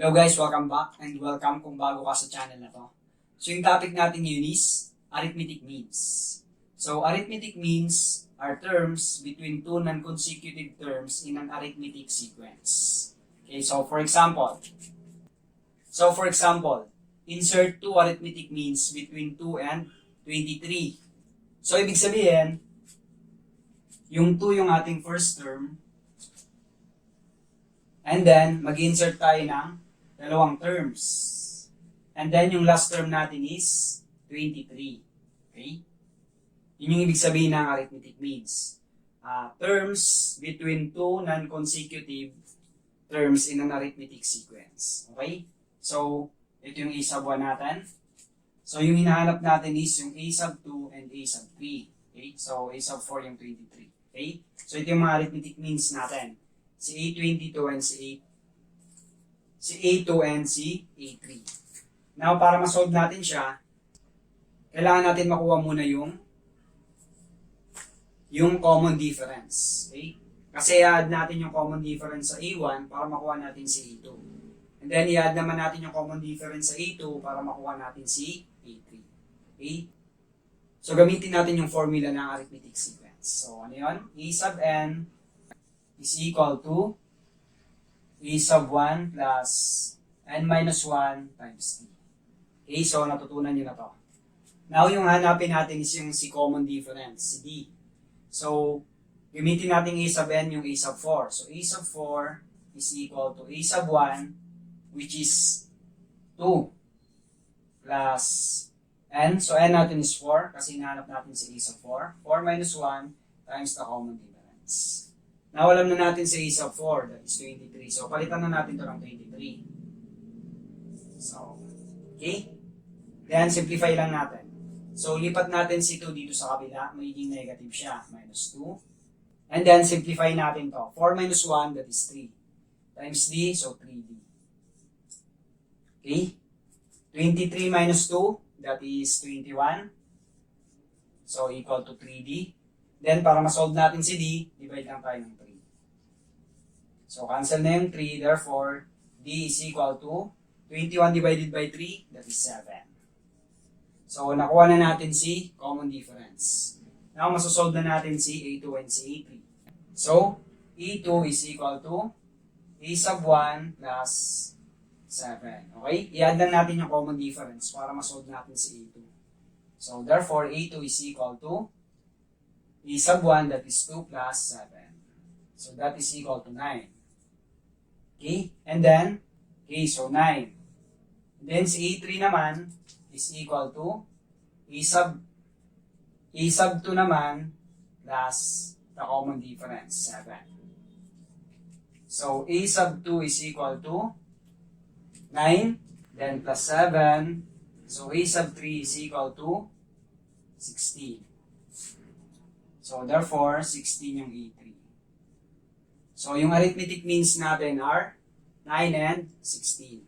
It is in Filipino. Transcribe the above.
Hello guys, welcome back and welcome kung bago ka sa channel na to. So yung topic natin ngayon is arithmetic means. So arithmetic means are terms between two non-consecutive terms in an arithmetic sequence. Okay, so for example, insert two arithmetic means between 2 and 23. So ibig sabihin, yung 2 yung ating first term, and then mag-insert tayo ng dalawang terms. And then yung last term natin is 23. Okay? Yun yung ibig sabihin ng arithmetic means. Terms between two non-consecutive terms in an arithmetic sequence. Okay? So, ito yung a sub 1 natin. So, yung hinahanap natin is yung a sub 2 and a sub 3. Okay? So, a sub 4 yung 23. Okay? So, ito yung mga arithmetic means natin. Si A22 and si A2 and si A3. Now, para ma-solve natin siya, kailangan natin makuha muna yung common difference. Okay? Kasi i-add natin yung common difference sa A1 para makuha natin si A2. And then, i-add naman natin yung common difference sa A2 para makuha natin si A3. Okay? So, gamitin natin yung formula ng arithmetic sequence. So, ano yun? A sub n is equal to a sub 1 plus n minus 1 times t. Okay, so natutunan nyo na to. Now, yung hanapin natin is yung si common difference, si d. So, gamitin natin a sub n yung a sub 4. So, a sub 4 is equal to a sub 1, which is 2 plus n. So, n natin is 4 kasi hinahanap natin si a sub 4. 4 minus 1 times the common difference. Now, alam na natin si a sub 4, that is 23. So, palitan na natin ito ng 23. So, okay? Then, simplify lang natin. So, lipat natin si 2 dito sa kabila. Magiging negative siya, minus 2. And then, simplify natin to. 4 minus 1, that is 3. Times d, so 3d. Okay? 23 minus 2, that is 21. So, equal to 3d. Then, para ma-solve natin si d, divide lang tayo ng 3. So, cancel na yung 3. Therefore, d is equal to 21 divided by 3, that is 7. So, nakuha na natin si common difference. Now, masosolve na natin si A2 and si A3. So, A2 is equal to A sub 1 plus 7. Okay? I-add lang natin yung common difference para masolve natin si A2. So, therefore, A2 is equal to a sub 1, that is 2 plus 7. So, that is equal to 9. Okay? And then, okay, so 9. And then, si A3 naman is equal to a sub 2 naman plus the common difference, 7. So, a sub 2 is equal to 9, then plus 7. So, a sub 3 is equal to 16. So, therefore, 16 yung A3. So, yung arithmetic means natin are 9 and 16.